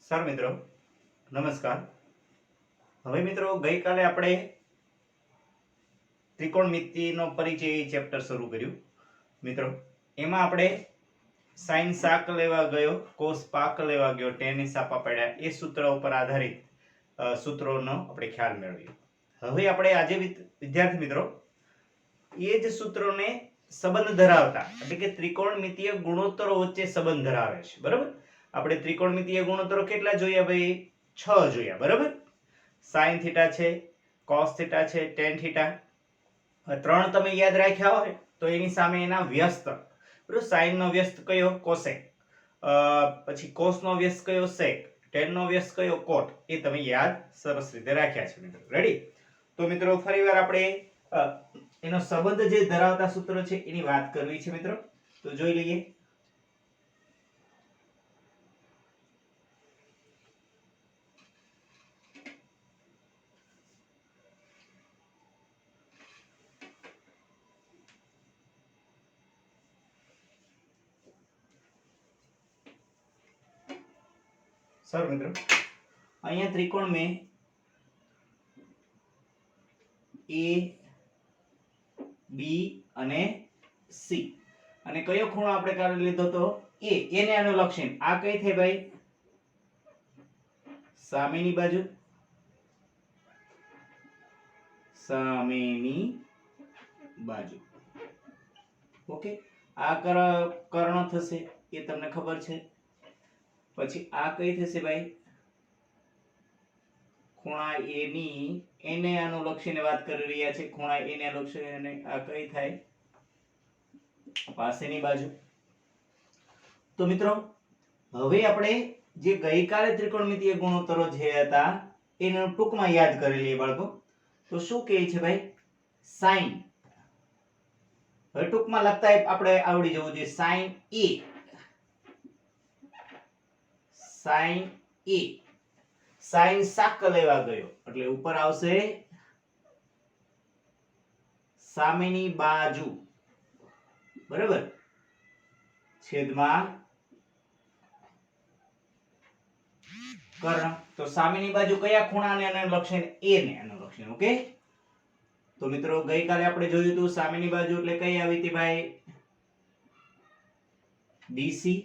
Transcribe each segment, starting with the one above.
Sir મિત્રો નમસ્કાર. હવે મિત્રો ગઈકાલે આપણે ત્રિકોણમિતિનો પરિચય ચેપ્ટર શરૂ કર્યું. મિત્રો એમાં આપણે સાઈન શાક લેવા ગયો, કોસ પાક લેવા ગયો, ટેન સાપા પડ્યા, એ સૂત્ર ઉપર આધારિત સૂત્રોનો આપણે ખ્યાલ મેળવ્યો. હવે આપણે આજે વિદ્યાર્થી મિત્રો એ જ સૂત્રોને સંબંધ ધરાવતા એટલે કે ત્રિકોણમિતિય ગુણોત્તરો વચ્ચે સંબંધ ધરાવે છે. બરાબર, આપણે ત્રિકોણમિતિય ગુણોત્તરો કેટલા જોયા ભાઈ? 6 જોયા. બરાબર, સાઈન થીટા છે, કોસ થીટા છે, ટેન થીટા. ત્રણ તમે યાદ રાખ્યા હોય તો એની સામે એના વ્યસ્ત. બરાબર, સાઈન નો વ્યસ્ત કયો? કોસેક. પછી કોસ નો વ્યસ્ત કયો? સેક. ટેન નો વ્યસ્ત કયો? કોટ. એ તમે યાદ સરસ રીતે રાખ્યા છે મિત્રો. રેડી? તો મિત્રો ફરીવાર આપણે એનો સંબંધ જે ધરાવતા સૂત્રો છે એની વાત કરવી છે મિત્રો. તો જોઈ લઈએ. સર મિત્રો અહીંયા ત્રિકોણ में ए बी અને સી અને કયો ખૂણો આપણે કાઢી લીધો તો એ. એને અનુલક્ષીને આ કઈ થઈ ભાઈ? સામેની બાજુ. સામેની બાજુ. ઓકે, આ કર્ણ થશે એ તમને ખબર છે. પછી આ કઈ થશે ભાઈ? ખૂણા એ ની એને અનુલક્ષીને વાત કરી રહ્યા છે. ખૂણા એ ને અનુલક્ષીને આ કઈ થાય? પાસેની બાજુ. તો મિત્રો હવે આપણે જે ગઈકાલે ત્રિકોણમિતિય ગુણોત્તરો જે હતા એને ટૂંકમાં યાદ કરી લઈએ બાળકો. તો શું કહે છે ભાઈ? સાઈન. હવે ટૂંકમાં લખતા આપણે આવડી જવું જોઈએ. સાઈન એ. સાઈન એ. સાઈન શાક લેવા ગયો એટલે ઉપર આવશે સામેની બાજુ. બરાબર, છેદમાં કર્ણ. તો સામેની બાજુ કયા ખૂણાને અનુલક્ષીને? એ ને અનુલક્ષીને. ઓકે, તો મિત્રો ગઈકાલે આપણે જોયું હતું સામેની બાજુ એટલે કઈ આવી હતી ભાઈ? બીસી.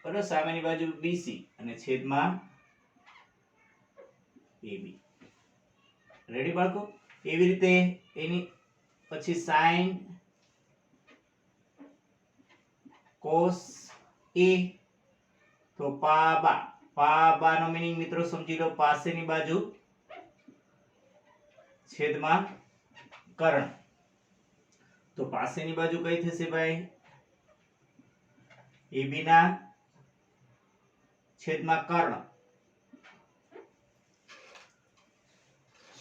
બરાબર, સામેની બાજુ બીસી અને છેદમાં AB. રેડી બાળકો? એવી રીતે એની પછી સાઈન કોસ A તો પાબા. પાબા નો મીનિંગ મિત્રો સમજી લો પાસેની બાજુ છેદમાં કર્ણ. તો પાસેની બાજુ કઈ થશે ભાઈ? AB ના છેદમાં કર્ણ.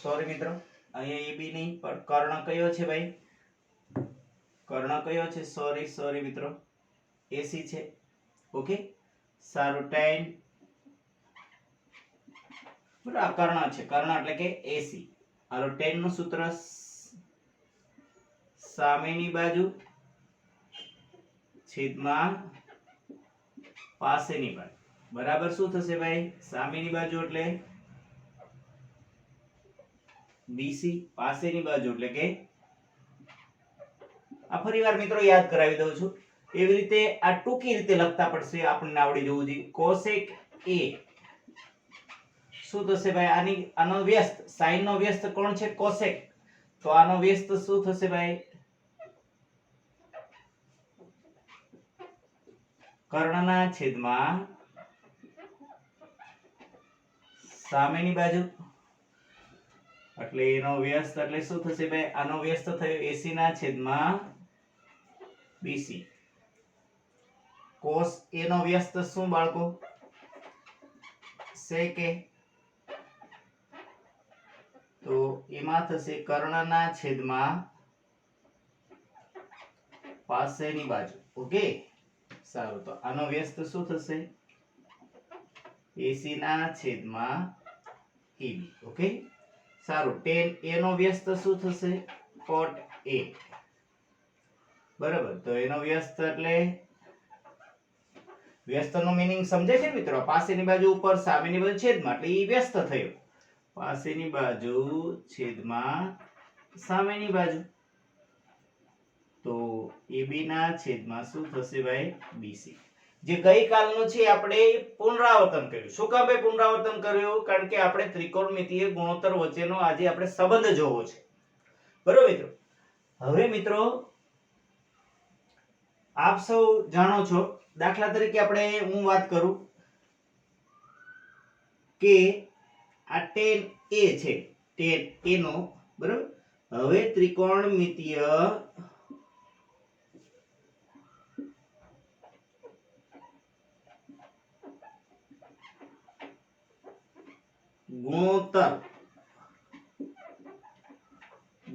સોરી મિત્રો, અહીંયા AB નહીં પણ કર્ણ કયો છે ભાઈ? કર્ણ કયો છે? સોરી મિત્રો, AC છે. ઓકે, સારું. ટેન. બરાબર, આ કર્ણ છે. કર્ણ એટલે કે AC. હાલો, ટેન નું સૂત્ર સામેની બાજુ છેદમાં પાસેની બાજુ. બરાબર શું થશે ભાઈ? સામેની બાજુ એટલે BC, પાસેની બાજુ એટલે કે આ ફરીવાર મિત્રો યાદ કરાવી દઉં છું. એવી રીતે આ ટૂંકી રીતે લખતા પડશે, આપણને આવડી જવું જોઈએ. કોસેક A શું થશે ભાઈ? આનો વ્યસ્ત, સાઈન નો વ્યસ્ત કોણ છે? કોસેક. તો આનો વ્યસ્ત શું થશે ભાઈ? કર્ણના છેદમાં સામેની બાજુ એટલે એનો વ્યસ્ત એટલે શું થશે ભાઈ? આનો વ્યસ્ત થયો AC ના છેદમાં BC. કોસ A નો વ્યસ્ત શું બાળકો? sec A. તો એમાં થશે કર્ણના છેદમાં પાસેની બાજુ. ઓકે, સારું. તો આનો વ્યસ્ત શું થશે? AC ના છેદમાં AB. ઓકે, સારું. ટેન A નો વ્યસ્ત શું થશે? cot A. બરાબર, તો એનો વ્યસ્ત એટલે વ્યસ્તનો મીનિંગ સમજે છે મિત્રો? પાસેની બાજુ ઉપર, સામેની બાજુ છેદમાં, એટલે ઈ વ્યસ્ત થયો. પાસેની બાજુ છેદમાં સામેની બાજુ, તો AB ના છેદમાં શું થશે ભાઈ? BC. જે ગઈકાલનું છે આપણે પુનરાવર્તન કર્યું. શું કામ ભાઈ પુનરાવર્તન કર્યું? કારણ કે આપણે ત્રિકોણમિતિય ગુણોત્તર વચ્ચેનો આજે આપણે સંબંધ જોવો છે. બરોબર મિત્રો? હવે મિત્રો આપ સૌ જાણો છો, દાખલા તરીકે આપણે હું વાત કરું કે આ tan A છે, tan A નો, બરાબર? હવે ત્રિકોણમિતિય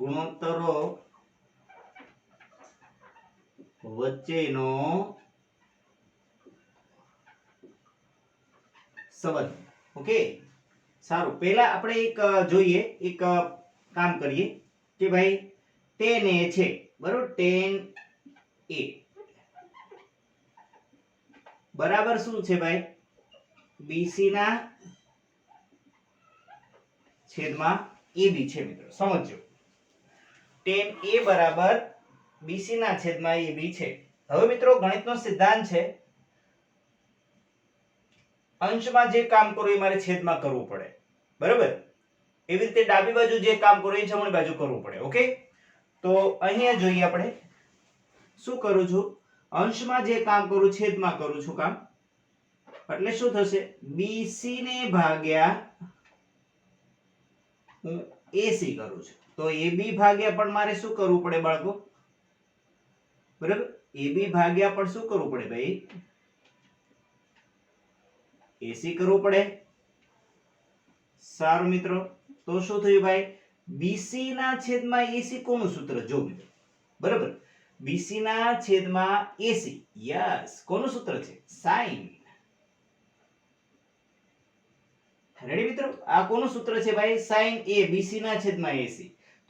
ગુણોત્તરો વચ્ચેનો સંબંધ. ઓકે, સારું. પહેલા આપણે એક જોઈએ, એક કામ કરીએ કે ભાઈ tan A છે, બરોબર? tan A બરાબર શું છે ભાઈ? BC ના છેદમાં AB છે મિત્રો. સમજો, tan A બરાબર BC ના છેદમાં AB છે. હવે મિત્રો ગણિતનો સિદ્ધાંત છે, અંશમાં જે કામ કરવું એ મારે છેદમાં કરવું પડે, બરાબર? એવી રીતે ડાબી બાજુ જે કામ કરવું એ જમણી બાજુ કરવું પડે. ઓકે, તો અહીંયા જોઈએ આપણે શું કરું છું, અંશમાં જે કામ કરું છેદમાં કરું છું કામ, એટલે શું થશે? BC ને ભાગ્યા હું AC કરું છું, તો AB ભાગ્યા પણ મારે શું કરવું પડે બાળકો? બરાબર, AB ભાગ્યા પણ શું કરવું પડે ભાઈ? AC કરવું પડે. સારું મિત્રો, તો શું થયું ભાઈ? BC ના છેદમાં AC કોનું સૂત્ર? જો મિત્રો, બરાબર, BC ના છેદમાં AC, યસ, કોનું સૂત્ર છે? sin. રેડી મિત્રો? આ કોનું સૂત્ર છે ભાઈ? sin A, BC ના છેદમાં AC.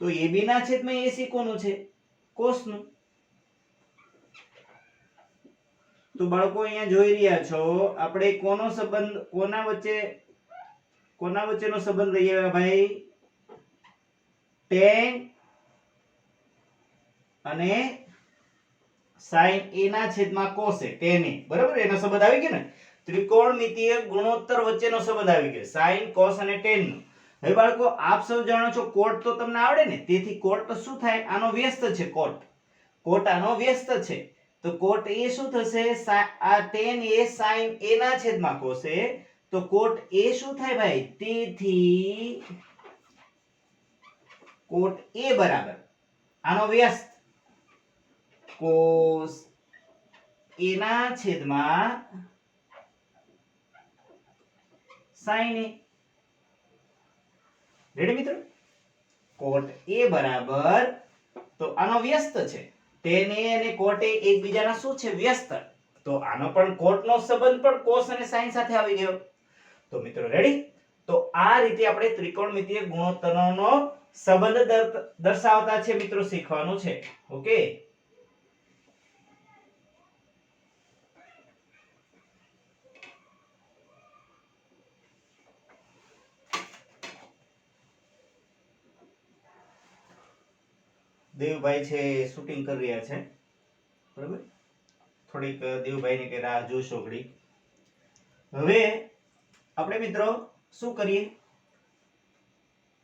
તો AB ના છેદમાં AC કોનું છે? cos નું. તો બાળકો અહીંયા જોઈ રહ્યા છો, આપણે કોનો સંબંધ, કોના વચ્ચેનો સંબંધ લઈ આવ્યા ભાઈ? tan અને sin A ના છેદમાં cos A, tan A, બરાબર? એનો સંબંધ આવી ગયો ને? ત્રિકોણમિતિય ગુણોત્તર વચ્ચેનો સંબંધ આવી ગયો, sin, cos અને tan નો. હવે બાળકો આપ સૌ જાણો છો, કોટ તો તમને આવડે ને? તેથી કોટ તો શું થાય? આનો વ્યસ્ત છે કોટ. કોટ આનો વ્યસ્ત છે, તો કોટ A શું થશે? આ tan A sin A ના છેદમાં cos A, તો કોટ A શું થાય ભાઈ? તેથી કોટ A બરાબર આનો વ્યસ્ત cos A ના છેદમાં sin A. રેડી મિત્રો? કોટ A બરાબર, તો આનો વ્યસ્ત છે, tan A અને cot A એકબીજાના શું છે? વ્યસ્ત. તો આનો પણ કોટ નો સંબંધ પણ cos અને sin સાથે આવી ગયો. તો મિત્રો રેડી? તો આ રીતે આપણે ત્રિકોણમિતિય ગુણોત્તરનો સંબંધ દર્શાવતા છે મિત્રો, શીખવાનું છે. ઓકે, દેવભાઈ છે શૂટિંગ કરી રહ્યા છે, બરાબર? થોડીક દેવભાઈને કે રાહ જોશો ઘડી. હવે આપણે મિત્રો શું કરીએ?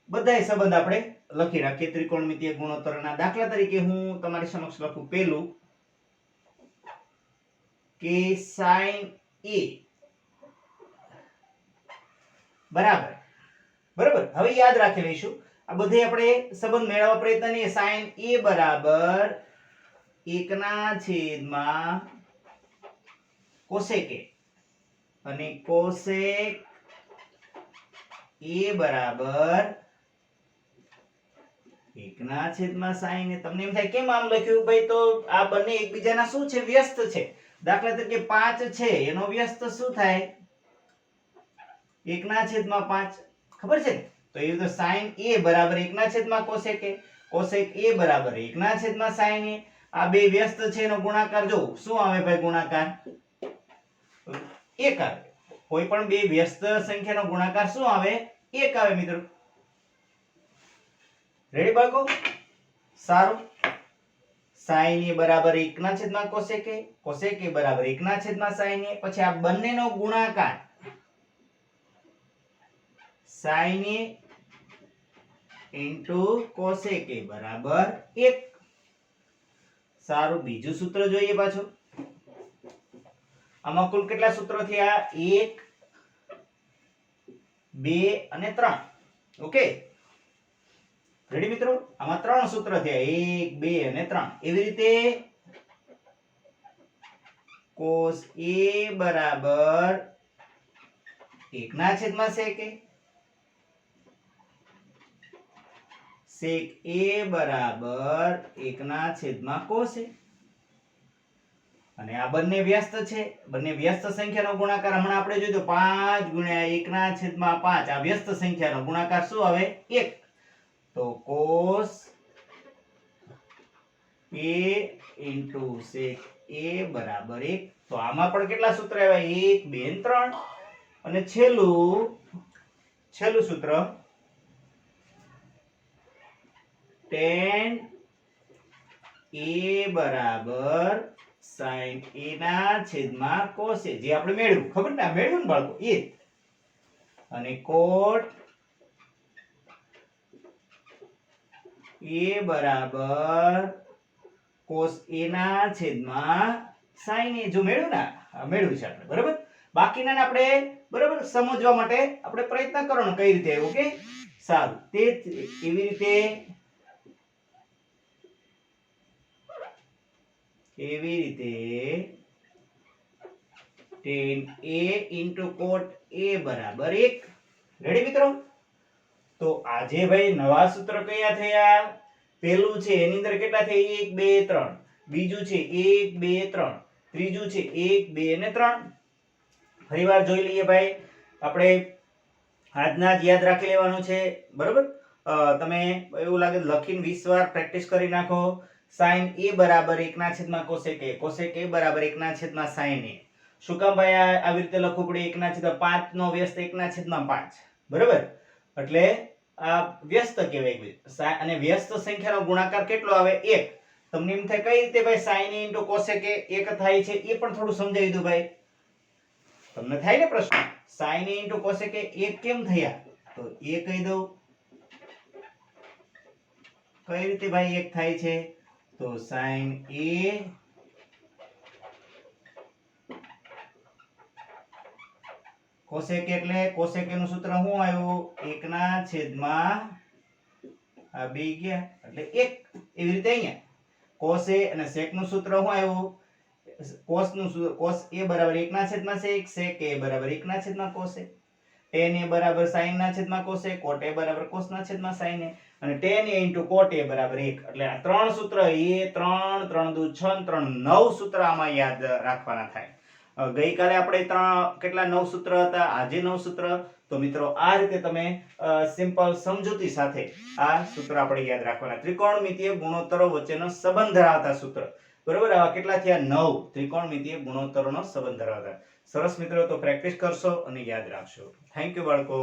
બધાય સંબંધ આપણે લખી રાખીએ ત્રિકોણમિતિય ગુણોત્તરના. દાખલા તરીકે હું તમારી સમક્ષ લખું પેલું કે sin A બરાબર, બરાબર? હવે યાદ રાખી લઈશું, આ બધે આપણે સંબંધ મેળવવા પ્રયત્ન કરીએ. sin A બરાબર 1/, cosec A, અને cosec A બરાબર 1/sin A. તમને એમ થાય કેમ આમ લખ્યું ભાઈ? તો આ બંને એકબીજાના શું છે? વ્યસ્ત છે. દાખલા તરીકે 5 છે, એનો વ્યસ્ત શું થાય? 1/5. ખબર છે ને? તો એ તો sin A બરાબર 1/cosec A, cosec A બરાબર 1/sin A. આ બે વ્યસ્ત છે, એનો ગુણાકાર જો શું આવે ભાઈ? ગુણાકાર 1 આવે. કોઈ પણ બે વ્યસ્ત સંખ્યાનો ગુણાકાર શું આવે? 1 આવે મિત્રો. રેડી બાળકો? સારું. sin a બરાબર 1 ના છેદમાં cosec a, cosec a બરાબર 1 ના છેદમાં sin a. પછી આ બંનેનો ગુણાકાર sin a into cosec a બરાબર 1. સારું, બીજું સૂત્ર જોઈએ પાછું. આમાં કુલ કેટલા સૂત્રો થયા? 1 2 અને 3. ઓકે, રેડી મિત્રો? આમાં 3 સૂત્ર થયા, 1 2 અને 3. એવી રીતે cos a બરાબર 1 ના છેદમાં sec a, sec a બરાબર 1 ના છેદમાં cos a. અને આ બંને વ્યસ્ત છે. બંને વ્યસ્ત સંખ્યાનો ગુણાકાર હમણાં આપણે જોયું 5 ગુણ્યા 1 ના છેદમાં 5. આ વ્યસ્ત સંખ્યાનો ગુણાકાર શું આવે? 1. તો cos a into sec a બરાબર 1. તો આમાં પણ કેટલા સૂત્ર આવ્યા? 1 2 અને 3. અને છેલ્લું સૂત્ર tan a બરાબર sin a ના છેદમાં cos a, જે આપણે મેળવ્યું, ખબર ને? મેળવ્યું ને બાળકો? એ. અને cot a બરાબર cos a ના છેદમાં sin a, જો મેળવ્યું ને? મેળવ્યું છે આપણે, બરાબર? બાકીના આપણે બરાબર સમજવા માટે આપણે પ્રયત્ન કરવાનો કઈ રીતે આવ્યું. ઓકે, સારું. તે એવી રીતે tan a into cot a બરાબર 1. રેડી મિત્રો? તો આજે ભાઈ નવા સૂત્ર કયા થયા? પહેલું છે એની અંદર કેટલા થયા? 1 2 3. બીજું છે 1 2 3. ત્રીજું છે 1 2 અને 3. ફરીવાર જોઈ લઈએ ભાઈ. આપણે આજના જ યાદ રાખી લેવાનું છે, બરાબર? તમે એવું લાગે લખીને 20 વાર પ્રેક્ટિસ કરી નાખો. sin a બરાબર 1 ના છેદમાં cosec a, cosec a બરાબર 1 ના છેદમાં sin a. શું કામ ભાઈ આવી રીતે લખવું પડે? 1 ના છેદમાં 5 નો વ્યસ્ત 1 ના છેદમાં 5, બરાબર? એટલે આ વ્યસ્ત કહેવાય. અને વ્યસ્ત સંખ્યાનો ગુણાકાર કેટલો આવે? 1. તમને એમ થાય કઈ રીતે ભાઈ sin a into cosec a 1 થાય છે? એ પણ થોડું સમજાવી દઉં ભાઈ. તમને થાય ને પ્રશ્ન, sin a into cosec a 1 કેમ થયા? તો એ કહી દઉં. કઈ રીતે ભાઈ 1 થાય છે? તો sin a cosec એટલે cosec નું સૂત્ર શું આવ્યું? 1 ના છેદમાં આ બે ગયા એટલે 1. એવી રીતે અહીંયા cos a અને sec નું સૂત્ર શું આવ્યું? cos a બરાબર 1 ના છેદમાં sec, sec a બરાબર 1 ના છેદમાં cos a, tan a બરાબર sin ના છેદમાં cos a, cot a બરાબર cos ના છેદમાં sin a, અને tan a into cot a બરાબર 1. એટલે આ ત્રણ સૂત્ર, એ 3 3 દુ 6 3 9 સૂત્ર આમાં યાદ રાખવાના થાય. ગઈકાલે આપણે કેટલા 9 સૂત્ર હતા, આજે 9 સૂત્ર. તો મિત્રો આ રીતે તમે સિમ્પલ સમજૂતી સાથે આ સૂત્ર આપણે યાદ રાખવાના. ત્રિકોણમિતીય ગુણોત્તરો વચ્ચેનો સંબંધ ધરાવતા સૂત્ર, બરોબર? આવા કેટલા થયા? 9 ત્રિકોણમિતીય ગુણોત્તરોનો સંબંધ ધરાવતા. સરસ મિત્રો, તો પ્રેક્ટિસ કરશો અને યાદ રાખશો. થેન્ક યુ બાળકો.